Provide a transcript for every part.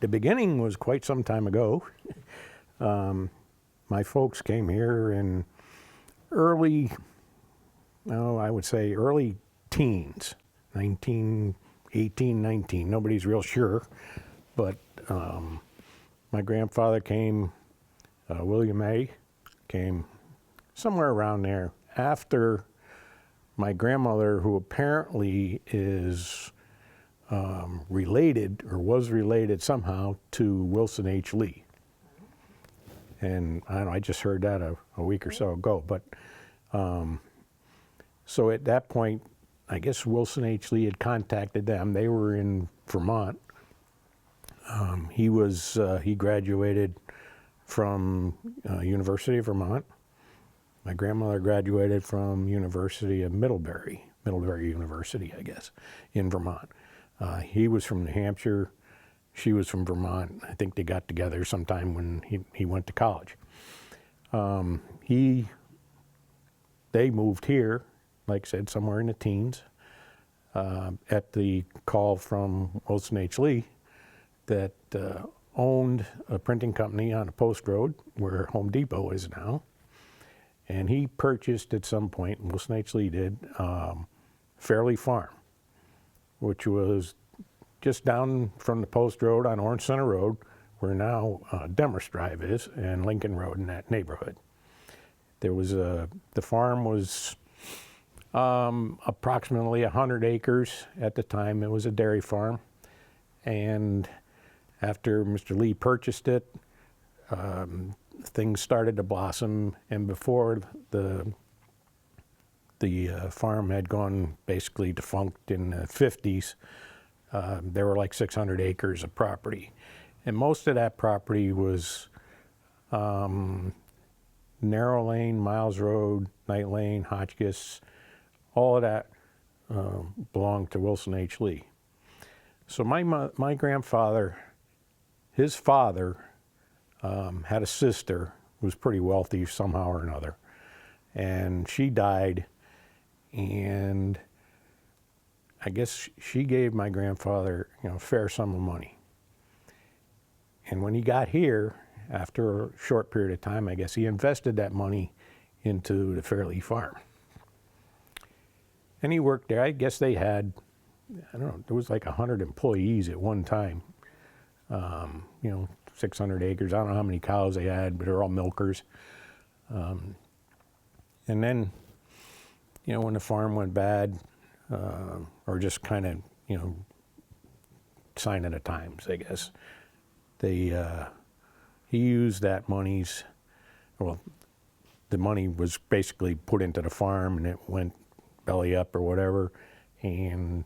beginning was quite some time ago. My folks came here in early teens, 1918, 19. Nobody's real sure, but my grandfather came, William A. came somewhere around there after my grandmother, who apparently is related or was related somehow to Wilson H. Lee. And I don't know, I just heard that a week or so ago. But so at that point, I guess Wilson H. Lee had contacted them. They were in Vermont. He graduated from University of Vermont. My grandmother graduated from University of Middlebury University, I guess, in Vermont. He was from New Hampshire. She was from Vermont. I think they got together sometime when he went to college. They moved here, like I said, somewhere in the teens, at the call from Wilson H. Lee that owned a printing company on a post road where Home Depot is now. And he purchased at some point, Wilson H. Lee did, Fairley Farm, which was just down from the post road on Orange Center Road, where now Demers Drive is, and Lincoln Road in that neighborhood. There was the farm was approximately 100 acres at the time. It was a dairy farm. And after Mr. Lee purchased it, things started to blossom, and before the farm had gone basically defunct in the 50s, there were like 600 acres of property. And most of that property was Narrow Lane, Miles Road, Night Lane, Hotchkiss, all of that belonged to Wilson H. Lee. So my grandfather, his father, had a sister who was pretty wealthy somehow or another, and she died, and I guess she gave my grandfather, a fair sum of money. And when he got here, after a short period of time, I guess he invested that money into the Fairley Farm. And he worked there. I guess they had, I don't know, there was like 100 employees at one time. 600 acres. I don't know how many cows they had, but they're all milkers. And then, when the farm went bad, or just kind of, sign of the times, I guess, he used that monies, the money was basically put into the farm and it went belly up or whatever, and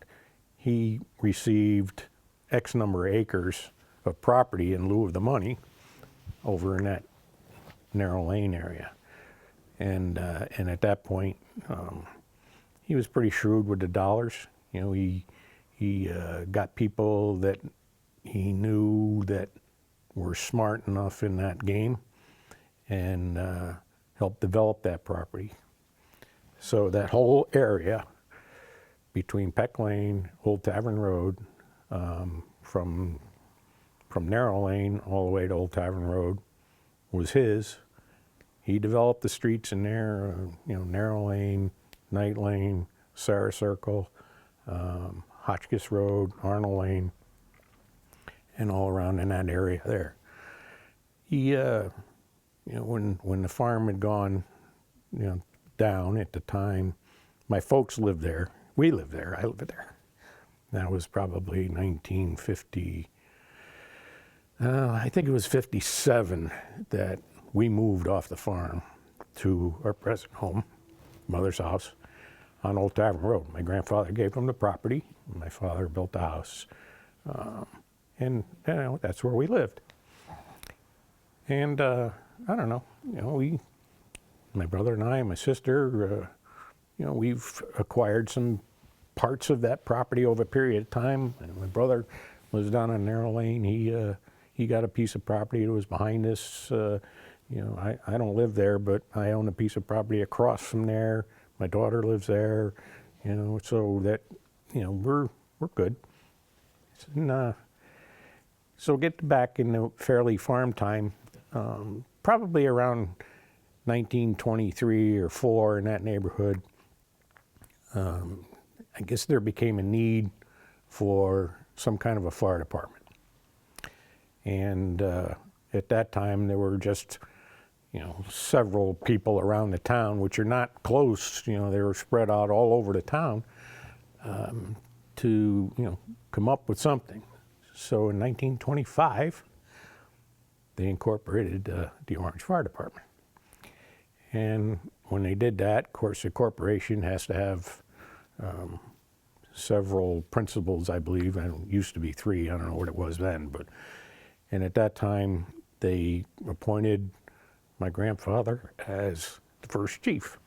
he received X number of acres of property in lieu of the money over in that Narrow Lane area. And at that point, he was pretty shrewd with the dollars. He got people that he knew that were smart enough in that game, and helped develop that property. So that whole area between Peck Lane, Old Tavern Road, from Narrow Lane all the way to Old Tavern Road was his. He developed the streets in there, Narrow Lane, Night Lane, Sarah Circle, Hotchkiss Road, Arnold Lane, and all around in that area there. He, when the farm had gone, down at the time, my folks lived there. We lived there. I lived there. That was probably 1950. I think it was 57 that we moved off the farm to our present home, mother's house, on Old Tavern Road. My grandfather gave them the property. My father built the house. And that's where we lived. And I don't know, my brother and I and my sister, we've acquired some parts of that property over a period of time. And my brother was down on Narrow Lane. He got a piece of property that was behind us. I don't live there, but I own a piece of property across from there. My daughter lives there, so that, we're good. And, So get back in the fairly farm time, probably around 1923 or 4 in that neighborhood. I guess there became a need for some kind of a fire department. And at that time, there were just, several people around the town, which are not close, they were spread out all over the town, to, come up with something. So in 1925, they incorporated the Orange Fire Department. And when they did that, of course, the corporation has to have several principals, I believe. It used to be 3. I don't know what it was then. And at that time, they appointed my grandfather as the first chief.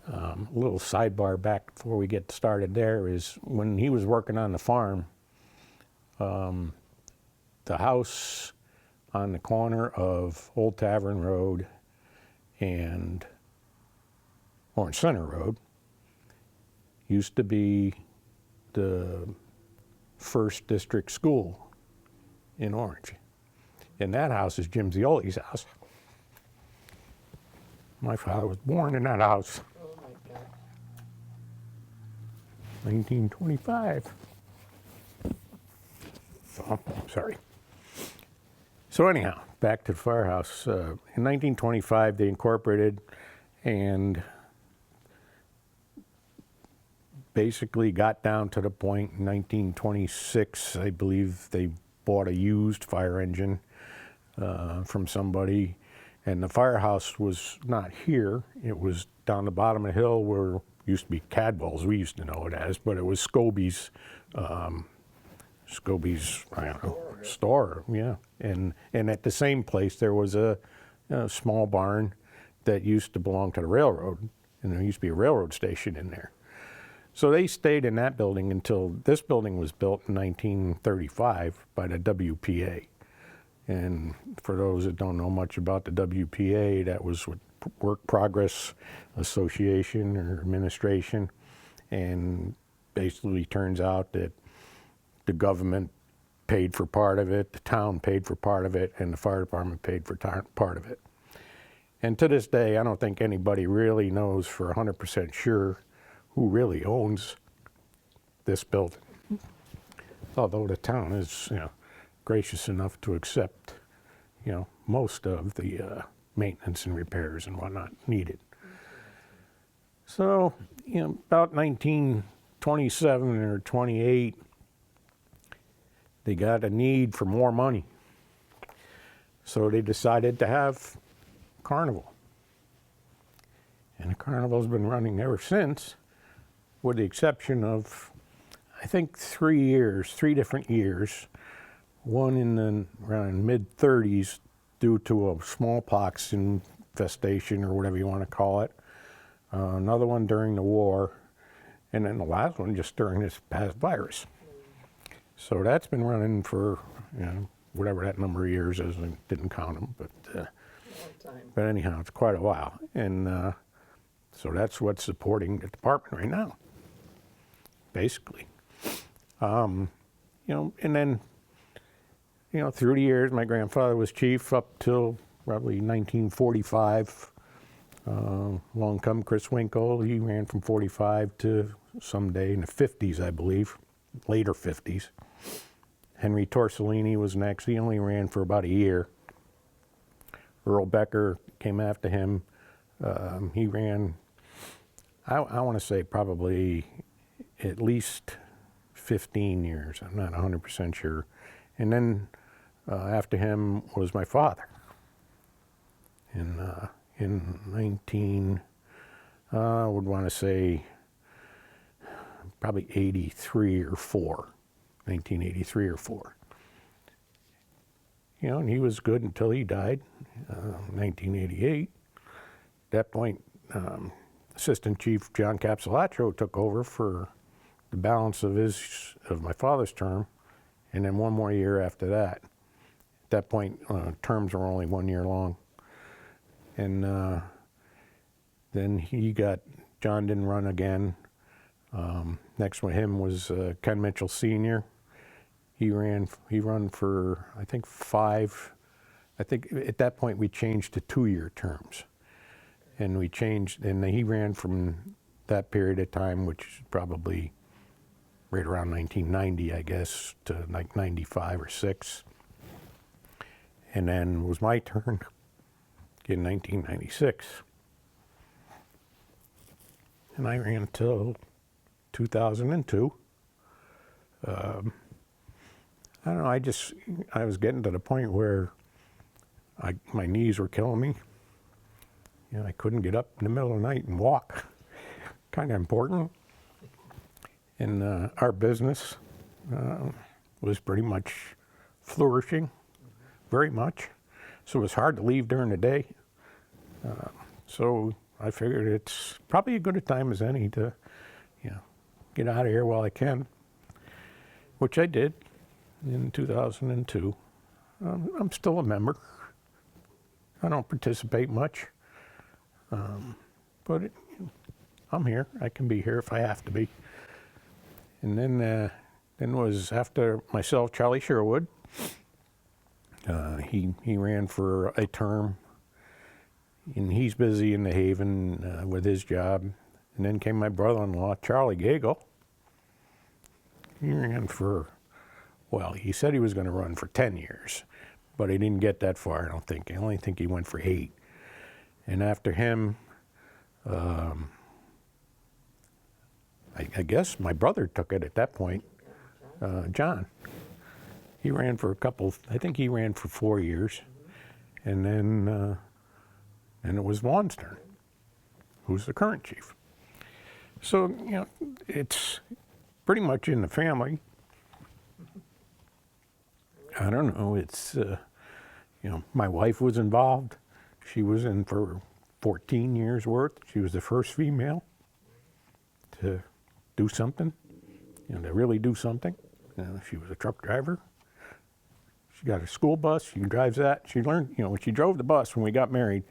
A little sidebar back before we get started there is when he was working on the farm, the house on the corner of Old Tavern Road and Orange Center Road used to be the first district school in Orange. And that house is Jim Zioli's house. My father was born in that house. Oh my God. 1925. Oh, sorry. So anyhow, back to the firehouse. In 1925, they incorporated and basically got down to the point in 1926, I believe they bought a used fire engine from somebody. And the firehouse was not here. It was down the bottom of the hill where used to be Cadwell's, we used to know it as, but it was Scobie's, store, yeah. And at the same place there was a small barn that used to belong to the railroad, and there used to be a railroad station in there. So they stayed in that building until this building was built in 1935 by the WPA. And for those that don't know much about the WPA, that was Work Progress Association or Administration. And basically turns out that the government paid for part of it, the town paid for part of it, and the fire department paid for part of it. And to this day, I don't think anybody really knows for 100% sure who really owns this building. Although the town is, gracious enough to accept, most of the maintenance and repairs and whatnot needed. So, about 1927 or 28, they got a need for more money. So they decided to have carnival. And the carnival's been running ever since, with the exception of, I think, 3 different years. One in the around mid-30s due to a smallpox infestation or whatever you want to call it. Another one during the war, and then the last one just during this past virus. So that's been running for, whatever that number of years is. I didn't count them, but anyhow, it's quite a while. And so that's what's supporting the department right now, basically. And then, through the years, my grandfather was chief up till probably 1945. Along come Chris Winkle. He ran from 45 to someday in the 50s, I believe, later 50s. Henry Torsolini was next. He only ran for about a year. Earl Becker came after him. He ran, I want to say probably at least 15 years. I'm not 100% sure. And then after him was my father. In 19, I would want to say probably 83 or 4, 1983 or 4. And he was good until he died, 1988. At that point, Assistant Chief John Capsolaccio took over for the balance of my father's term, and then one more year after that. At that point, terms were only 1 year long. And then John didn't run again. Next with him was Ken Mitchell Sr., He run for, I think, 5. I think at that point we changed to 2-year terms. And he ran from that period of time, which is probably right around 1990, I guess, to like 95 or 6. And then it was my turn in 1996. And I ran until 2002. I don't know, I was getting to the point where my knees were killing me. You know, I couldn't get up in the middle of the night and walk. Kind of important. And our business was pretty much flourishing, very much. So it was hard to leave during the day. So I figured it's probably as good a time as any to, you know, get out of here while I can, which I did in 2002. I'm still a member. I don't participate much, but I'm here. I can be here if I have to be. And then was after myself, Charlie Sherwood. He ran for a term, and he's busy in the Haven with his job. And then came my brother-in-law, Charlie Gagel. He ran for, well, he said he was going to run for 10 years, but he didn't get that far, I don't think. I only think he went for 8. And after him, I guess my brother took it at that point, John. He ran for I think he ran for 4 years. And then it was Vaughn's turn, who's the current chief. So, you know, it's pretty much in the family. I don't know, it's, you know, my wife was involved. She was in for 14 years worth. She was the first female to do something, you know, to really do something. She was a truck driver. She got a school bus, she drives that. She learned, you know, when she drove the bus, when we got married,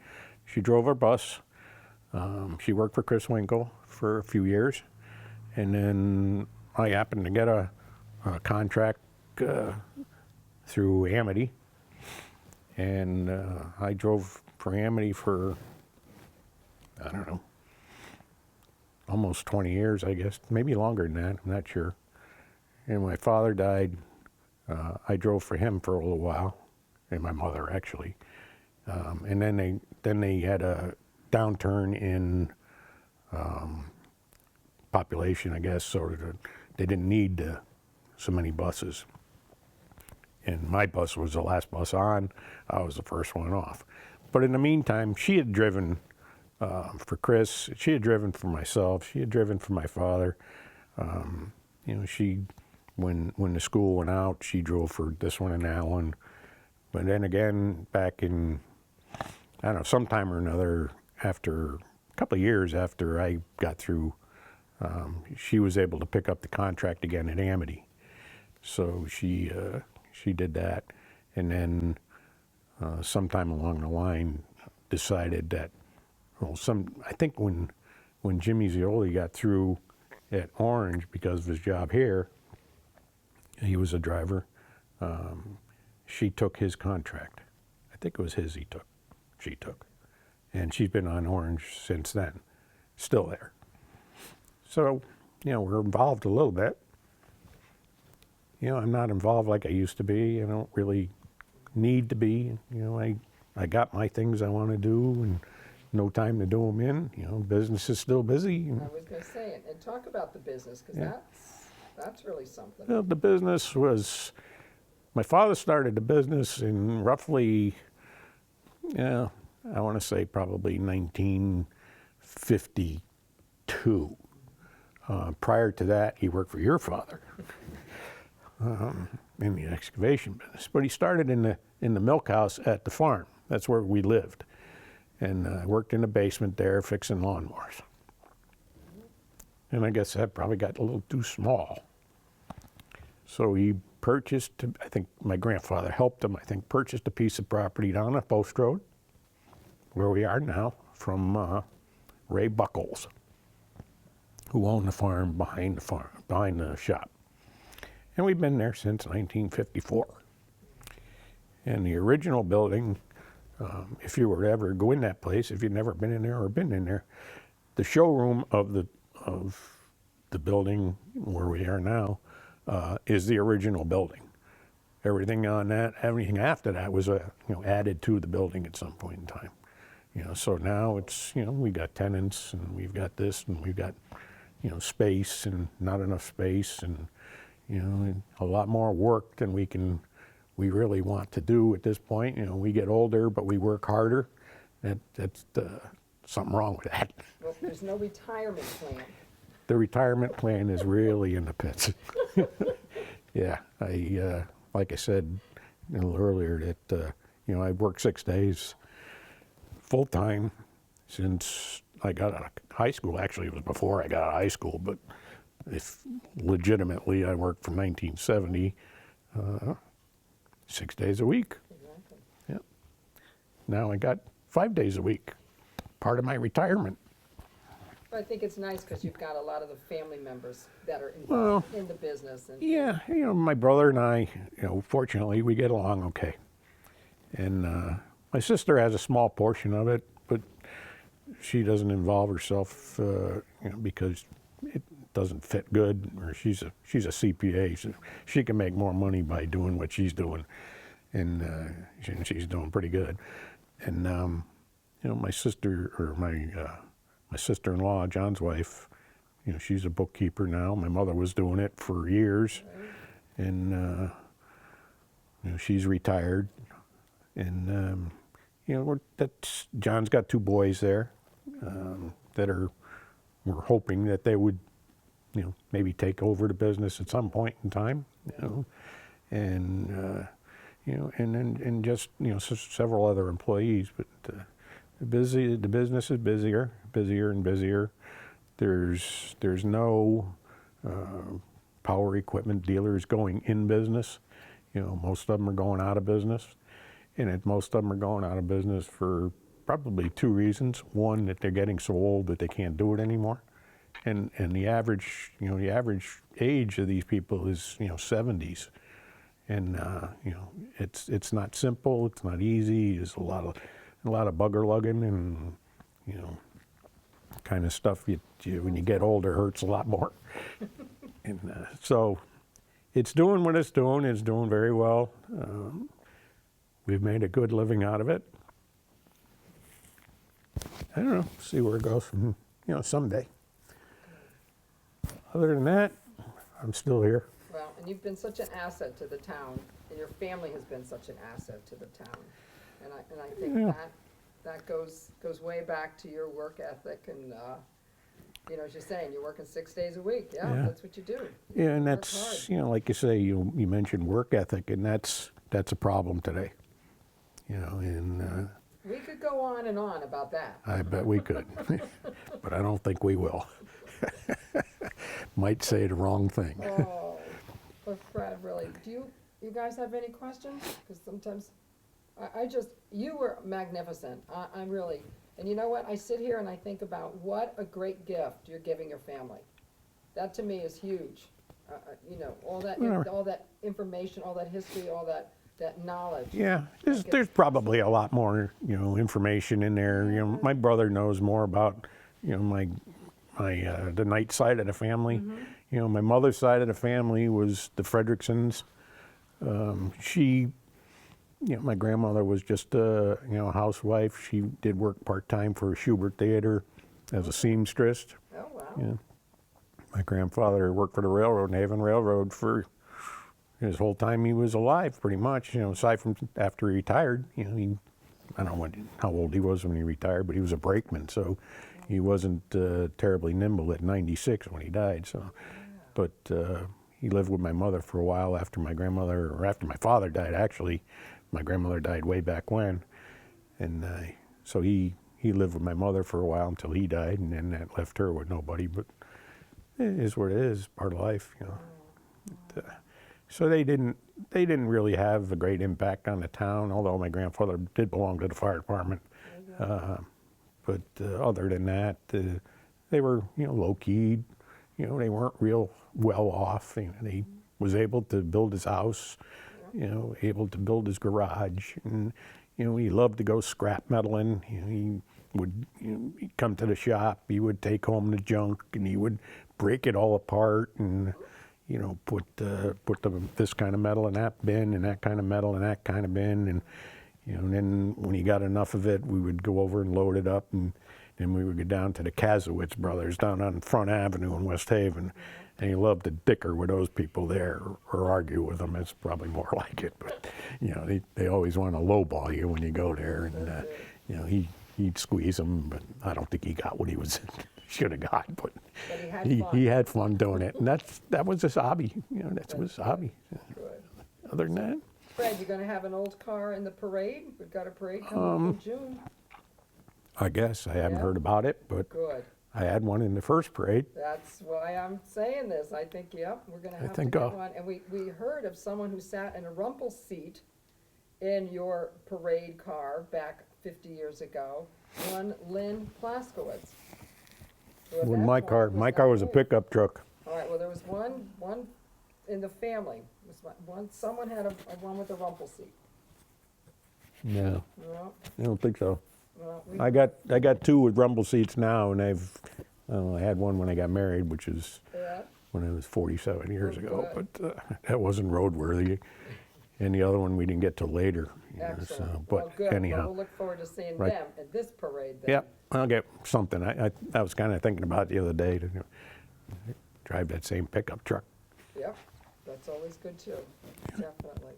she drove our bus. She worked for Chris Winkle for a few years. And then I happened to get a contract through Amity. And I drove for Amity for, I don't know, almost 20 years, I guess, maybe longer than that, I'm not sure. And when my father died, I drove for him for a little while, and my mother actually. And then they had a downturn in population, I guess, so that they didn't need so many buses. And my bus was the last bus on. I was the first one off. But in the meantime, she had driven for Chris. She had driven for myself. She had driven for my father. You know, when the school went out, she drove for this one and that one. But then again, back in, I don't know, sometime or another, after a couple of years after I got through, she was able to pick up the contract again at Amity. So she did that. And then sometime along the line decided that, well, I think when Jimmy Zioli got through at Orange because of his job here, he was a driver, she took his contract. I think it was she took. And she's been on Orange since then, still there. So, you know, we're involved a little bit. You know, I'm not involved like I used to be. I don't really need to be. You know, I got my things I want to do and no time to do them in. You know, business is still busy. I was going to say, and talk about the business, because that's really something. Well, the business was, my father started the business in roughly, I want to say probably 1952. Prior to that, he worked for your father in the excavation business. But he started in the milk house at the farm. That's where we lived. And worked in the basement there fixing lawnmowers. And I guess that probably got a little too small. So he purchased, I think my grandfather helped him, purchased a piece of property down at Post Road, where we are now, from Ray Buckles, who owned the farm behind the shop. And we've been there since 1954. And the original building, if you were to ever go in that place, if you've never been in there or been in there, the showroom of the building where we are now is the original building. Everything on that, everything after that was added to the building at some point in time. So now it's we got tenants and we've got this and we've got space and not enough space and a lot more work than we really want to do at this point. We get older, but we work harder. That's something wrong with that. Well, there's no retirement plan. The retirement plan is really in the pits. Yeah, like I said a little earlier, that I've worked 6 days full time since I got out of high school. Actually, it was before I got out of high school, but if legitimately I worked from 1970, 6 days a week. Exactly. Yeah. Now I got 5 days a week, part of my retirement. But I think it's nice because you've got a lot of the family members that are involved in the business. And Yeah, my brother and I, fortunately, we get along okay. And my sister has a small portion of it, but she doesn't involve herself, because it doesn't fit good. Or she's a CPA, so she can make more money by doing what she's doing, and she's doing pretty good. And my sister or my sister-in-law, John's wife, she's a bookkeeper now. My mother was doing it for years, and she's retired. And that's John's got 2 boys there that we're hoping that they would, maybe take over the business at some point in time. And and just several other employees, but the business is busier and busier. There's no power equipment dealers going in business. Most of them are going out of business, and most of them are going out of business for probably 2 reasons. One, that they're getting so old that they can't do it anymore, and the average age of these people is 70s, and it's not simple, it's not easy. There's a lot of bugger lugging and kind of stuff when you get older hurts a lot more. And so it's doing what it's doing. It's doing very well. We've made a good living out of it. I don't know, see where it goes from, someday. Other than that, I'm still here. Well, and you've been such an asset to the town, and your family has been such an asset to the town. And I think that goes way back to your work ethic, and as you're saying, you're working 6 days a week. Yeah, that's what you do. Yeah, and work that's hard. like you say, you mentioned work ethic, and that's a problem today. And We could go on and on about that. I bet we could, but I don't think we will. Might say the wrong thing. Oh, but Fred, really, do you guys have any questions? Because sometimes, you were magnificent. I'm really, and you know what? I sit here and I think about what a great gift you're giving your family. That to me is huge. All that information, all that history, all that knowledge. Yeah, there's probably a lot more, information in there. My brother knows more about, my the Knight side of the family. Mm-hmm. My mother's side of the family was the Fredericksons. My grandmother was just a housewife. She did work part-time for Schubert Theater as a seamstress. Oh, wow. My grandfather worked for the railroad, Haven Railroad, for his whole time he was alive, pretty much. Aside from after he retired, I don't know how old he was when he retired, but he was a brakeman, so he wasn't terribly nimble at 96 when he died. So, but he lived with my mother for a while after after my father died. Actually, my grandmother died way back when, and so he lived with my mother for a while until he died, and then that left her with nobody. But it is what it is, part of life, So they didn't really have a great impact on the town, although my grandfather did belong to the fire department. But other than that, they were low key. They weren't real well off. They was able to build his house, able to build his garage, and he loved to go scrap metaling. He would he'd come to the shop, he would take home the junk, and he would break it all apart and put this kind of metal in that bin and that kind of metal in that kind of bin, and and then when he got enough of it, we would go over and load it up, and then we would go down to the Kazowitz brothers down on Front Avenue in West Haven, and he loved to dicker with those people there or argue with them. It's probably more like it, but they always want to lowball you when you go there, and he'd squeeze them, but I don't think he got what he should have got, but he had fun doing it, and that was his hobby. That was his hobby. Good. Other than that, Fred, you gonna have an old car in the parade? We've got a parade coming up in June. I guess I haven't Yeah. heard about it, but Good. I had one in the first parade. That's why I'm saying this. I think, yep, we're gonna have to think, get one. And we heard of someone who sat in a rumple seat in your parade car back 50 years ago, one Lynn Plaskowitz. who at When that my point car not was a moved. pickup truck. All right, well, there was one in the family. It was someone had a one with a rumple seat. No, Well, I don't think so. we- I got two with rumble seats now, and I had one when I got married, which is yeah, when I was 47 years Oh, ago, good. but that wasn't roadworthy. And the other one we didn't get till later. excellent. But Well, good. Well, anyhow, we'll look forward to seeing Right. them at this parade then. yep, I'll get something. I was kind of thinking about it the other day to drive that same pickup truck. Yep, that's always good too, definitely.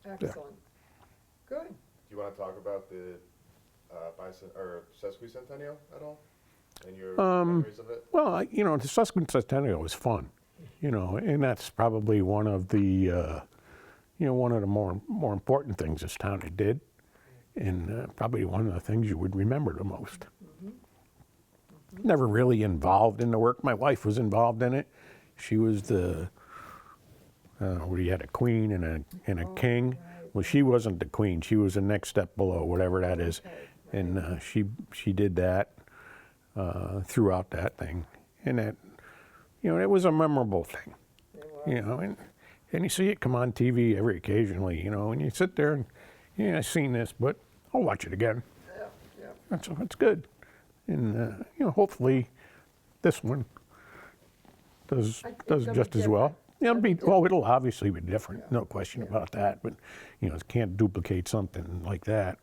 Excellent. Good. Do you want to talk about the Sesquicentennial at all? And your memories of it? Well, the Bicentennial was fun, and that's probably one of the, one of the more important things this town did, and probably one of the things you would remember the most. Never really involved in the work. My wife was involved in it. She was where you had a queen and a king. Right. Well, she wasn't the queen. She was the next step below, whatever that is. Okay, And she did that throughout that thing, and that it was a memorable thing. It was. And you see it come on TV every occasionally, and you sit there and I've seen this, but I'll watch it again. Yeah, yeah. That's good, and hopefully this one does It's gonna be just as well. different. It'll obviously be different, no question about that. But it can't duplicate something like that.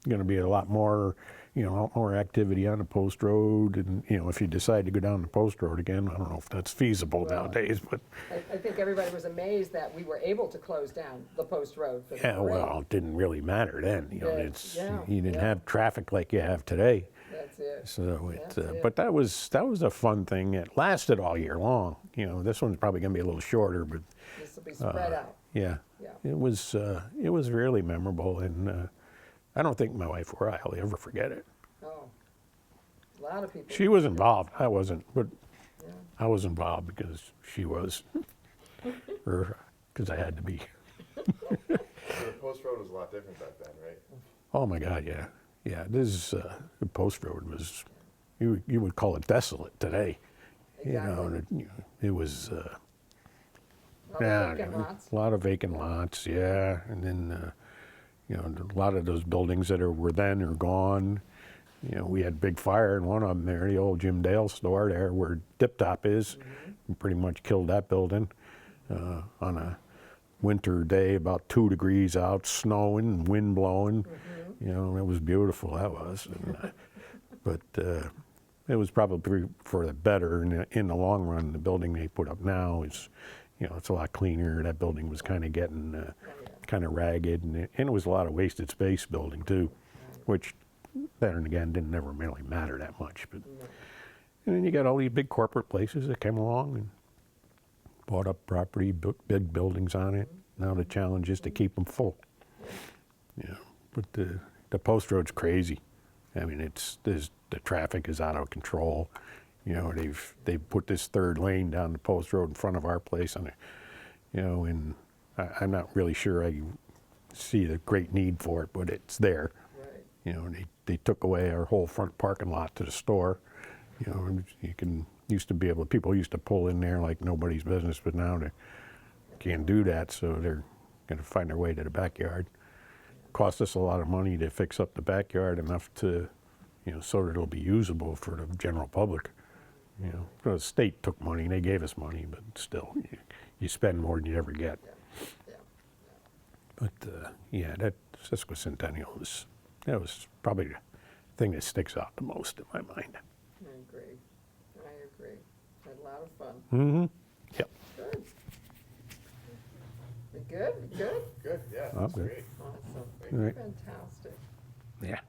Going to be a lot more, a lot more activity on the post road, and if you decide to go down the post road again, I don't know if that's feasible Well, nowadays, but I think everybody was amazed that we were able to close down the post road for the yeah, parade. well, it didn't really matter then. Yeah, You didn't yeah. have traffic like you have today. That's it. So That's it. but that was a fun thing. It lasted all year long. This one's probably going to be a little shorter, but This will be spread out. yeah, Yeah. it was really memorable, and I don't think my wife or I will ever forget it. Oh, a lot of people. She was involved. I wasn't, but Yeah. I was involved because she was, or because I had to be. So the post road was a lot different back then, right? Oh my God, yeah, yeah. This the post road was, you would call it desolate today. Exactly. And it was. All the Yeah, vacant lots. a lot of vacant lots, yeah, and then a lot of those buildings that were then are gone. We had a big fire in one of them there, the old Jim Dale store there where Dip Top is, and pretty much killed that building on a winter day, about 2 degrees out, snowing and wind blowing. It was beautiful, that was. And, but it was probably for the better in the long run. The building they put up now is, it's a lot cleaner. That building was kind of getting kind of ragged, and it was a lot of wasted space building too, which then again didn't never really matter that much. But and then you got all these big corporate places that came along and bought up property, big buildings on it. Now the challenge is to keep them full. But the post road's crazy. I mean, the traffic is out of control. They've put this third lane down the post road in front of our place, and and I'm not really sure I see the great need for it, but it's there. Right. They took away our whole front parking lot to the store. And people used to pull in there like nobody's business, but now can't do that, so they're gonna find their way to the backyard. Cost us a lot of money to fix up the backyard, enough to, so that it'll be usable for the general public. The state took money, they gave us money, but still, you spend more than you ever get. Yeah. But, yeah, that Bicentennial that was probably the thing that sticks out the most in my mind. I agree. Had a lot of fun. Mm-hmm. Yep. Good. We good? Good, yeah, I'm that's good. great. Awesome. Thank you. All right. Fantastic. Yeah.